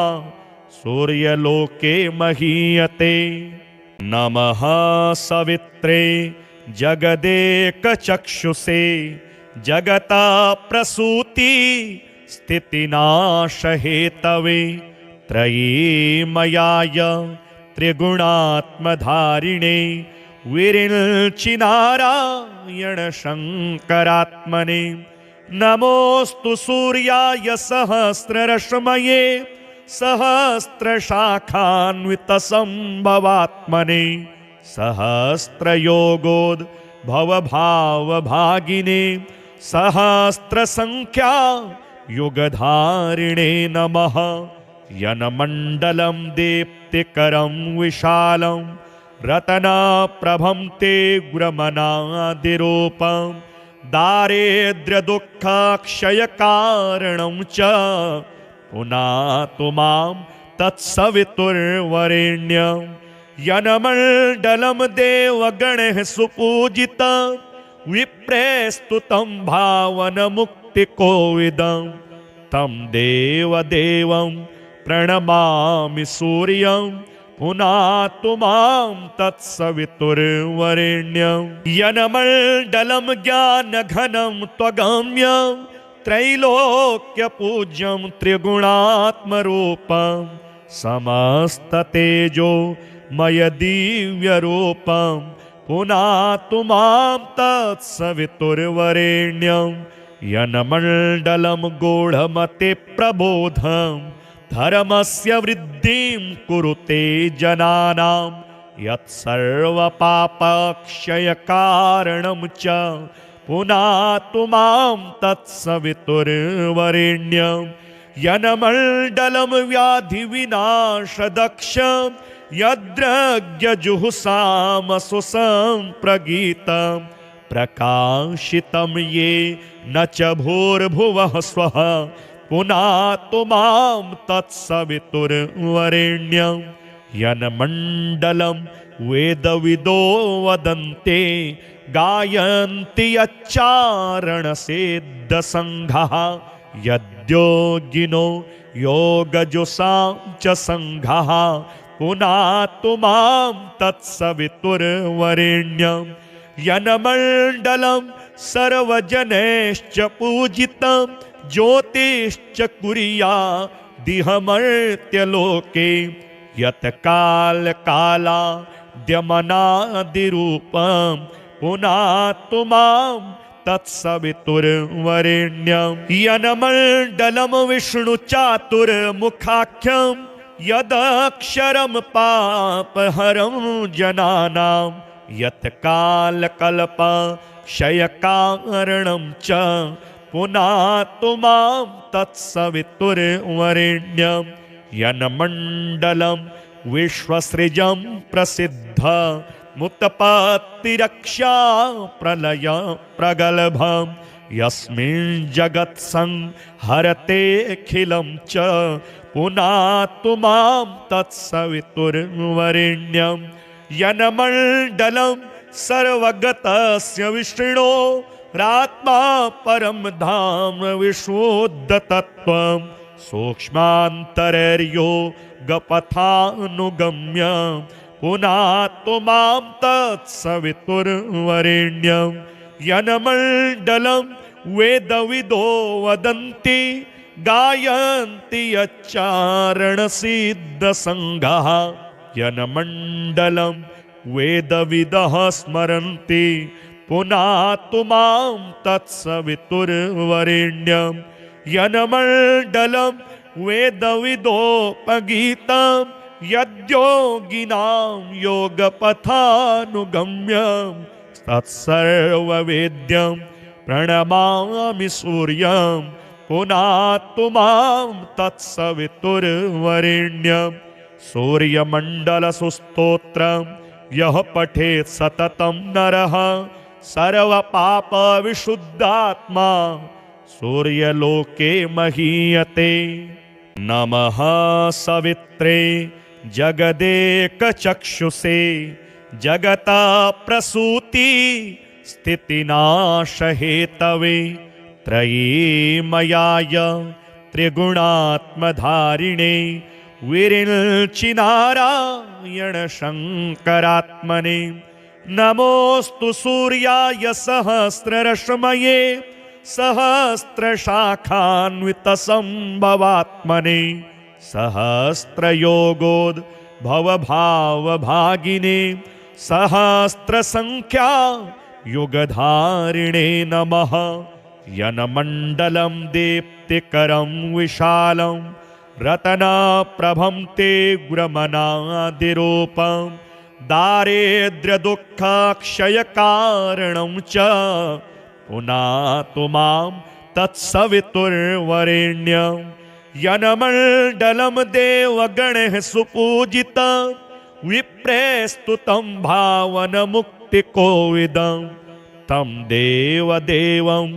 सूर्यलोके महीयते नमः सवित्रे जगदेकचक्षुषे जगता प्रसूति स्थितिनाशहेतवे त्रयीमयाय त्रिगुणात्मधारिणे विरिञ्चिनारायण शङ्करात्मने नमोऽस्तु सूर्याय सहस्ररश्मये सहस्रशाखान्वितसम्भवात्मने सहस्रयोगोद्भवभावभागिने सहस्रसङ्ख्या युगधारिणे नमः यन्मण्डलं दीप्तिकरं विशालं रत्नप्रभं ते गुरमनादिरूपं दारिद्र्यदुःखक्षयकारणं च पुनातु मां तत्सवितुर्वरेण्यं यन्मण्डलं देवगणैः सुपूजितं विप्रेस्तुतं भावनमुक्तिकोविदं तं देवदेवं प्रणमामि सूर्यं पुनातु मां तत्सवितुर्वरेण्यं यन्मण्डलं ज्ञानघनं त्वगम्यं त्रैलोक्यपूज्यं त्रिगुणात्मरूपं समस्ततेजोमयदिव्यरूपं पुनातु मां तत्सवितुर्वरेण्यं यन्मण्डलं गूढमतिप्रबोधं धर्मस्य वृद्धिं कुरुते जनानां यत्सर्वपापक्षयकारणं च पुनातु मां तत्सवितुर्वरेण्यं यन्मण्डलं व्याधिविनाशदक्षं यद्रज्ञजुहुसामसु सम्प्रगीतं प्रकाशितं ये न च भूर्भुवः स्वः पुनातु मां तत्सवितुर्वरेण्यं यन्मण्डलं वेदविदो वदन्ते गायन्ति यच्चारणसिद्धसङ्घः यद्योगिनो योगजुषां च सङ्घः पुनातु मां तत्सवितुर्वरेण्यं यनमण्डलं सर्वजनैश्च पूजितं ज्योतिश्च कुर्यादिहमर्त्यलोके यत्कालकालाद्यमनादिरूपं पुनातु मां तत्सवितुर्वरेण्यं यनमण्डलं विष्णुचातुर्मुखाख्यं यदक्षरं पापहरं जनानां यत्कालकल्पक्षयकारणं च पुनातु मां तत्सवितुर्वरेण्यं यन्मण्डलं विश्वसृजं प्रसिद्ध मुत्पत्तिरक्षा प्रलय प्रगल्भं यस्मिन् जगत्संहरतेऽखिलं च पुनातु मां तत्सवितुर्वरेण्यं यन्मण्डलं सर्वगतस्य विष्णो रात्मा परं धाम विशुद्धतत्त्वं सूक्ष्मान्तरयोगपथानुगम्य पुनातु मां तत्सवितुर्वरेण्यं यन्मण्डलं वेदविदो वदन्ति गायन्ति यच्चारणसिद्धसङ्घः यन्मण्डलं वेदविदः स्मरन्ति पुनातु मां तत्सवितुर्वरेण्यं यन्मण्डलं वेदविदोपगीतं यद्योगिनां योगपथानुगम्यं तत्सर्ववेद्यं प्रणमामि सूर्यं पुनातु मां तत्सवितुर्वरेण्यं सूर्यमण्डलसुस्तोत्रं यः पठेत् सततं नरः सर्वपापविशुद्धात्मा सूर्यलोके महीयते। नमः सवित्रे जगदेकचक्षुषे जगता प्रसूति स्थितिनाशहेतवे त्रयीमयाय त्रिगुणात्मधारिणे विरिञ्चिनारायण शङ्करात्मने नमोऽस्तु सूर्याय सहस्ररश्मये सहस्रशाखान्वितसम्भवात्मने सहस्रयोगोद्भवभावभागिने सहस्रसङ्ख्या युगधारिणे नमः यन्मण्डलं दीप्तिकरं विशालं रत्नप्रभं ते गुरमनादिरूपं दारिद्र्यदुःखक्षयकारणं च पुनातु मां तत्सवितुर्वरेण्यं यन्मण्डलं देवगणैः सुपूजितं विप्रेस्तुतं भावनमुक्तिकोविदं तं देवदेवं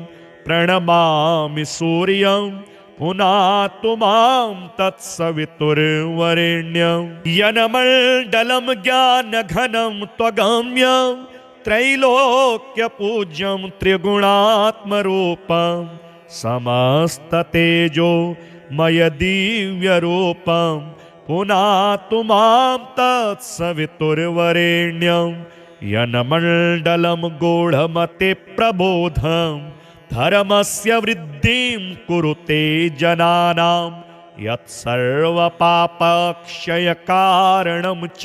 प्रणमामि सूर्यं पुनातु मां तत्सवितुर्वरेण्यं यन्मण्डलं ज्ञानघनं त्वगम्यं त्रैलोक्यपूज्यं त्रिगुणात्मरूपं समस्ततेजोमय दिव्यरूपं पुनातु मां तत्सवितुर्वरेण्यं यन्मण्डलं गूढमतिप्रबोधं धर्मस्य वृद्धिं कुरुते जनानां यत्सर्वपापक्षयकारणं च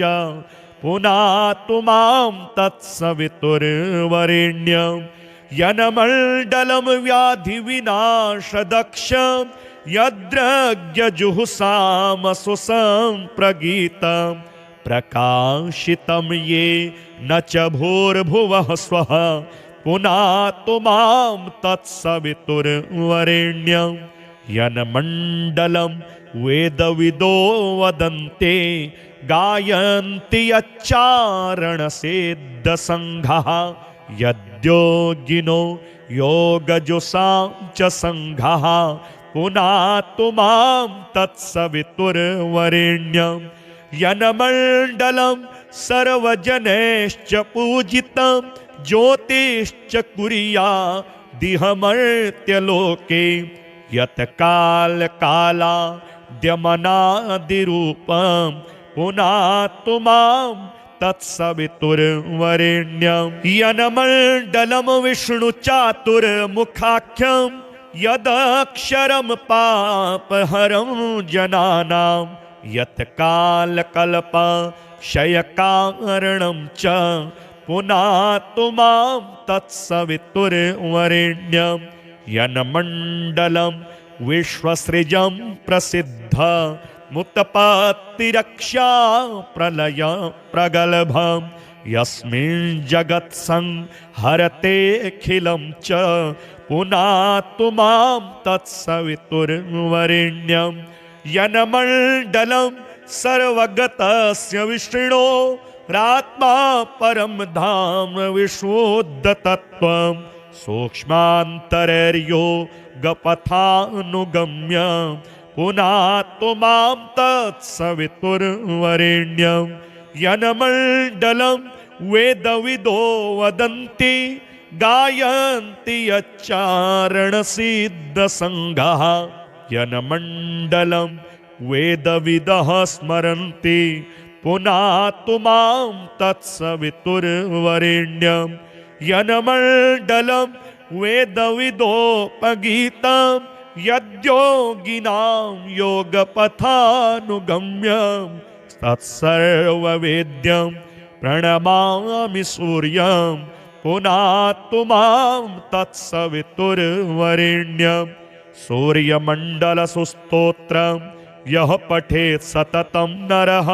पुनातु मां तत्सवितुर्वरेण्यं यन्मण्डलं व्याधिविनाशदक्षं यद्रज्ञजुहुसामसुसंप्रगीतं प्रकाशितं येन च भूर्भुवः स्वः पुनातु मां तत्सवितुर्वरेण्यं यन्मण्डलं वेदविदो वदन्ते गायन्ति यच्चारणसिद्धसङ्घः यद्योगिनो योगजुषां च सङ्घः पुनातु मां तत्सवितुर्वरेण्यं यन्मण्डलं सर्वजनैश्च पूजितं ज्योतिश्च कुर्यादिहमर्त्यलोके यत् कालकालाद्यमनादिरूपं पुनातु मां तत्सवितुर्वरेण्यं यन्मण्डलं विष्णुचातुर्मुखाख्यं यदक्षरं पापहरं जनानां यत् कालकल्पक्षयकारणं च पुनातु मां तत्सवितुर्वरेण्यं यन्मण्डलं विश्वसृजं प्रसिद्ध मुत्पत्तिरक्षा प्रलय प्रगल्भं यस्मिन् जगत्संहरतेऽखिलं च पुनातु मां तत्सवितुर्वरेण्यं यन्मण्डलं सर्वगतस्य विष्णो रात्मा परं धाम विशुद्धतत्त्वं सूक्ष्मान्तरयोगपथानुगम्य पुनातु मां तत्सवितुर्वरेण्यं यन्मण्डलं वेदविदो वदन्ति गायन्ति यच्चारणसिद्धसङ्घाः यन्मण्डलं वेदविदः स्मरन्ति पुनातु मां तत्सवितुर्वरेण्यं यन्मण्डलं वेदविदोपगीतं यद्योगिनां योगपथानुगम्यं तत्सर्ववेद्यं प्रणमामि सूर्यं पुनातु मां तत्सवितुर्वरेण्यं सूर्यमण्डलसुस्तोत्रं यः पठेत् सततं नरः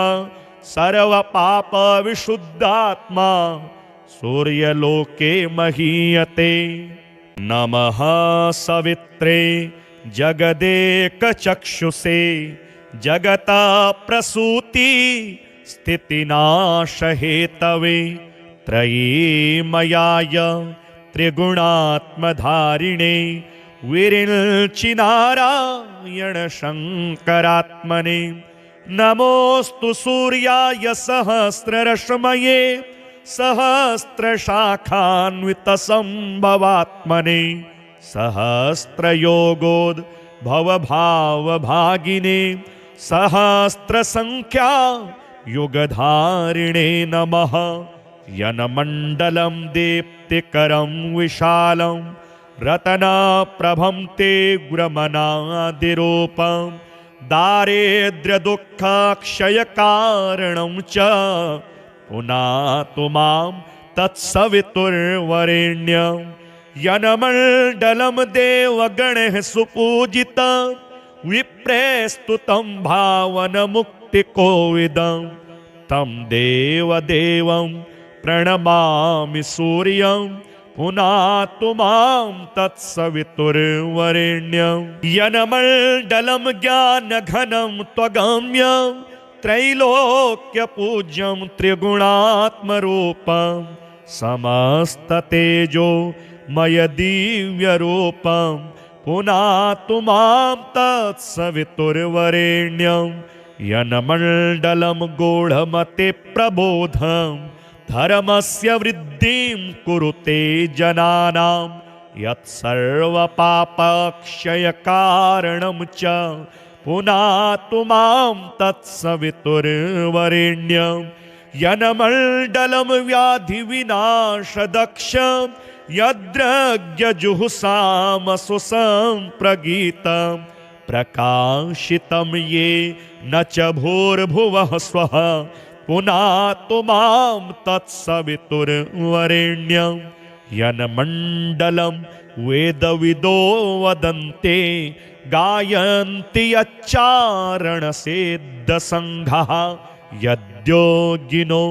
सर्वपापविशुद्धात्मा सूर्यलोके महीयते। नमः सवित्रे जगदेकचक्षुषे जगता प्रसूति स्थितिनाशहेतवे त्रयीमयाय त्रिगुणात्मधारिणे विरिञ्चिनारायण शङ्करात्मने नमोऽस्तु सूर्याय सहस्ररश्मये सहस्रशाखान्वितसम्भवात्मने सहस्रयोगोद्भवभावभागिने सहस्रसङ्ख्या युगधारिणे नमः यन्मण्डलं दीप्तिकरं विशालं रत्नप्रभं ते गुरमनादिरूपं दारिद्र्यदुःखक्षयकारणं च पुनातु मां तत्सवितुर्वरेण्यं यन्मण्डलं देवगणैः सुपूजितं विप्रेस्तुतं भावनमुक्तिकोविदं तं देवदेवं प्रणमामि सूर्यं पुनातु मां तत्सवितुर्वरेण्यं यन्मण्डलं ज्ञानघनं त्वगम्यं त्रैलोक्यपूज्यं त्रिगुणात्मरूपं समस्ततेजोमय दिव्यरूपं पुनातु मां तत्सवितुर्वरेण्यं यन्मण्डलं गूढमतिप्रबोधं धर्मस्य वृद्धिं कुरुते जनानां यत्सर्वपापक्षयकारणं च पुनातु मां तत्सवितुर्वरेण्यं यन्मण्डलं व्याधिविनाशदक्षं यद्रज्ञजुहुसामसुसम्प्रगीतं प्रकाशितं ये न च भूर्भुवः स्वः पुनातु मां तत्सवितुर्वरेण्यं यन्मण्डलं वेदविदो वदन्ते गायन्ति यच्चारणसिद्धसङ्घाः यद्योगिनो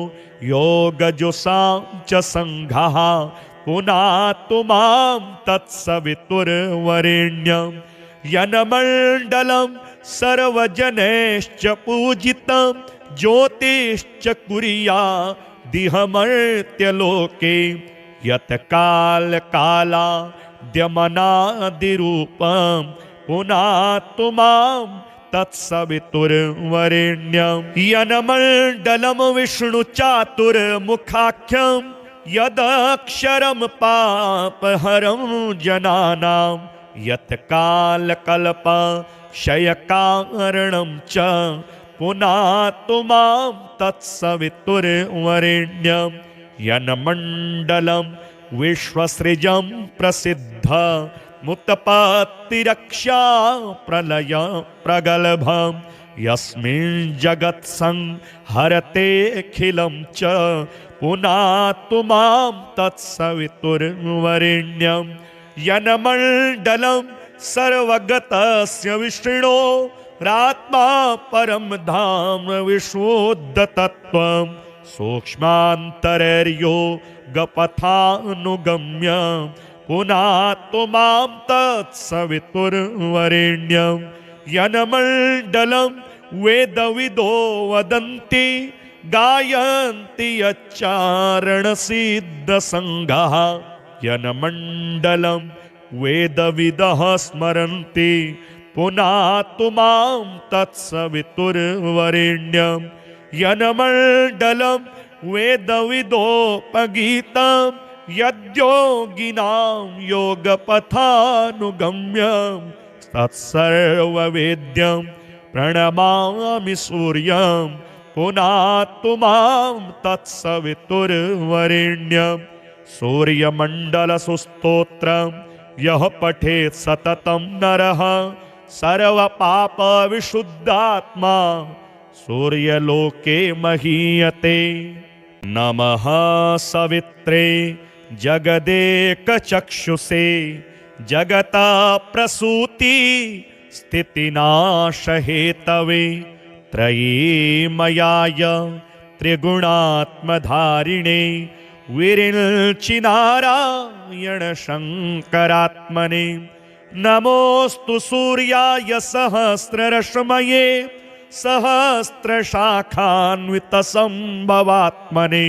योगजुषां च सङ्घाः पुनातु मां तत्सवितुर्वरेण्यं यन्मण्डलं सर्वजनैश्च पूजितं ज्योतिश्च कुर्यादिहमर्त्यलोके यत् कालकालाद्यमनादिरूपं पुनातु मां तत्सवितुर्वरेण्यं यनमण्डलं विष्णुचातुर्मुखाख्यं यदक्षरं पापहरं जनानां यत्कालकल्पक्षयकारणं च पुनातु मां तत्सवितुर्वरेण्यं यन्मण्डलं विश्वसृजं प्रसिद्धमुत्पत्तिरक्षा प्रलय प्रगल्भं यस्मिन् जगत्संहरतेऽखिलं च पुनातु मां तत्सवितुर्वरेण्यं यन्मण्डलं सर्वगतस्य विष्णो रात्मा परं धाम विशुद्धतत्त्वं सूक्ष्मान्तरयोगपथानुगम्य पुनातु मां तत्सवितुर्वरेण्यं यन्मण्डलं वेदविदो वदन्ति गायन्ति यच्चारणसिद्धसङ्घाः यन्मण्डलं वेदविदः स्मरन्ति पुनातु मां तत्सवितुर्वरेण्यं यन्मण्डलं वेदविदोपगीतं यद्योगिनां योगपथानुगम्यं तत्सर्ववेद्यं प्रणमामि सूर्यं पुनातु मां तत्सवितुर्वरेण्यं सूर्यमण्डलसुस्तोत्रं यः पठेत् सततं नरः सर्वपापविशुद्धात्मा सूर्यलोके महीयते। नमः सवित्रे जगदेकचक्षुषे जगता प्रसूति स्थितिनाशहेतवे त्रयीमयाय त्रिगुणात्मधारिणे विरिञ्चिनारायण शङ्करात्मने नमोऽस्तु सूर्याय सहस्ररश्मये सहस्रशाखान्वितसम्भवात्मने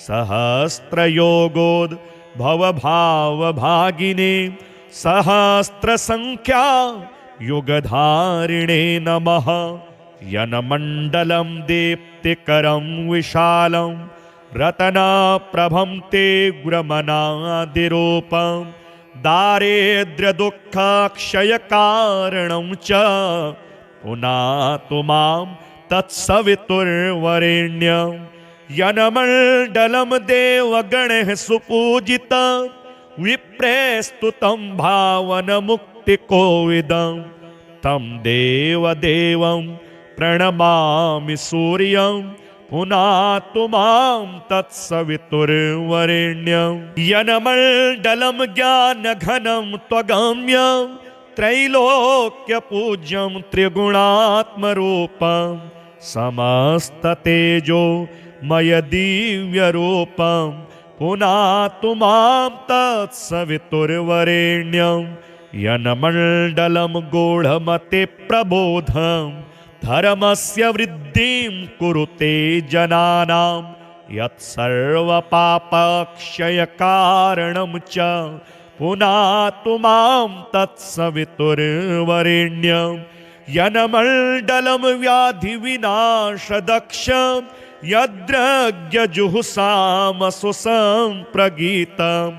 सहस्रयोगोद्भवभावभागिने सहस्रसङ्ख्या युगधारिणे नमः यन्मण्डलं दीप्तिकरं विशालं रत्नप्रभं ते गुरमनादिरूपं दारिद्र्यदुःखक्षयकारणं च पुनातु मां तत्सवितुर्वरेण्यं यन्मण्डलं देवगणैः सुपूजितं विप्रेस्तुतं भावनमुक्तिकोविदं तं देवदेवं प्रणमामि सूर्यं पुनातु मां तत्सवितुर्वरेण्यं यन्मण्डलं ज्ञानघनं त्वगम्यं त्रैलोक्यपूज्यं त्रिगुणात्मरूपं समस्ततेजोमयदिव्यरूपं पुनातु मां तत्सवितुर्वरेण्यं यन्मण्डलं गूढमतिप्रबोधं धर्मस्य वृद्धिं कुरुते जनानां यत्सर्वपापक्षयकारणं च पुनातु मां तत्सवितुर्वरेण्यं यन्मण्डलं व्याधिविनाशदक्षं यद्रज्ञजुहुसामसुसंप्रगीतं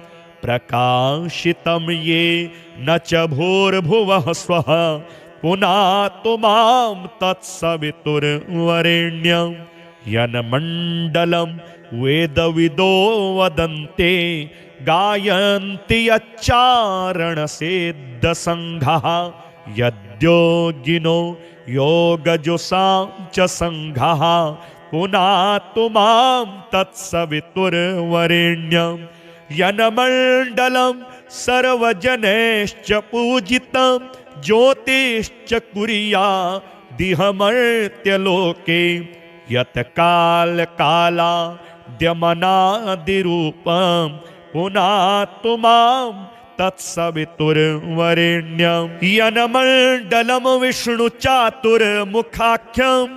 प्रकाशितं ये न च भूर्भुवः स्वः पुनातु मां तत्सवितुर्वरेण्यं यन्मण्डलं वेदविदो वदन्ते गायन्ति यच्चारणसिद्धसङ्घाः यद्योगिनो योगजुषां च सङ्घाः पुनातु मां तत्सवितुर्वरेण्यं यन्मण्डलं सर्वजनैश्च पूजितं ज्योतिश्च कुर्यादिहमर्त्यलोके यत्कालकालाद्यमनादिरूपं पुनातु मां तत्सवितुर्वरेण्यं यन्मण्डलं विष्णुचातुर्मुखाख्यं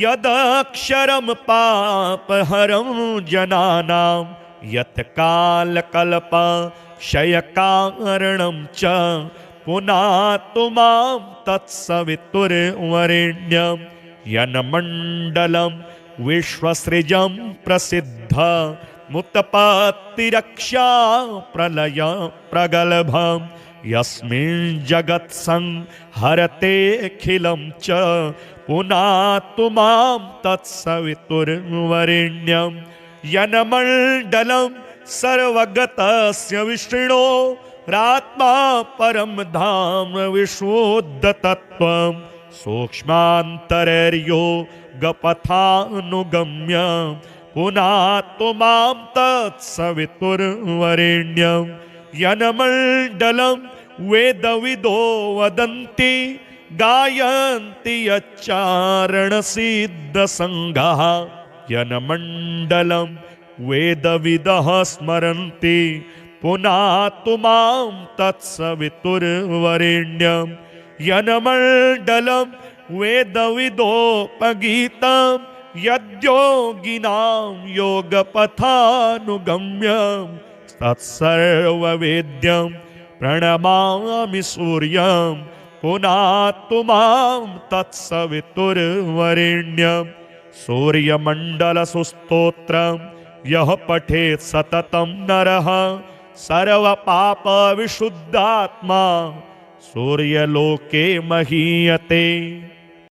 यदक्षरं पापहरं जनानां यत्कालकल्पक्षयकारणं च पुनातु मां तत्सवितुर्वरेण्यं यन्मण्डलं विश्वसृजं प्रसिद्ध मुत्पत्तिरक्षा प्रलय प्रगल्भं यस्मिन् जगत्संहरतेऽखिलं च पुनातु मां तत्सवितुर्वरेण्यं यन्मण्डलं सर्वगतस्य विष्णो रात्मा परम धाम विशुद्धतत्त्वं सूक्ष्मान्तरयोगपथानुगम्य पुनातु मां तत्सवितुर्वरेण्यं यन्मण्डलं वेदविदो वदन्ति गायन्ति यच्चारणसिद्धसङ्घाः यन्मण्डलं वेदविदः स्मरन्ति पुनातु मां तत्सवितुर्वरेण्यं यन्मण्डलं वेदविदोपगीतं यद्योगिनां योगपथानुगम्यं तत्सर्ववेद्यं प्रणमामि सूर्यं पुनातु मां तत्सवितुर्वरेण्यं सूर्यमण्डलसुस्तोत्रं यः पठेत् सततं नरः सर्वपापविशुद्धात्मा सूर्यलोके महीयते।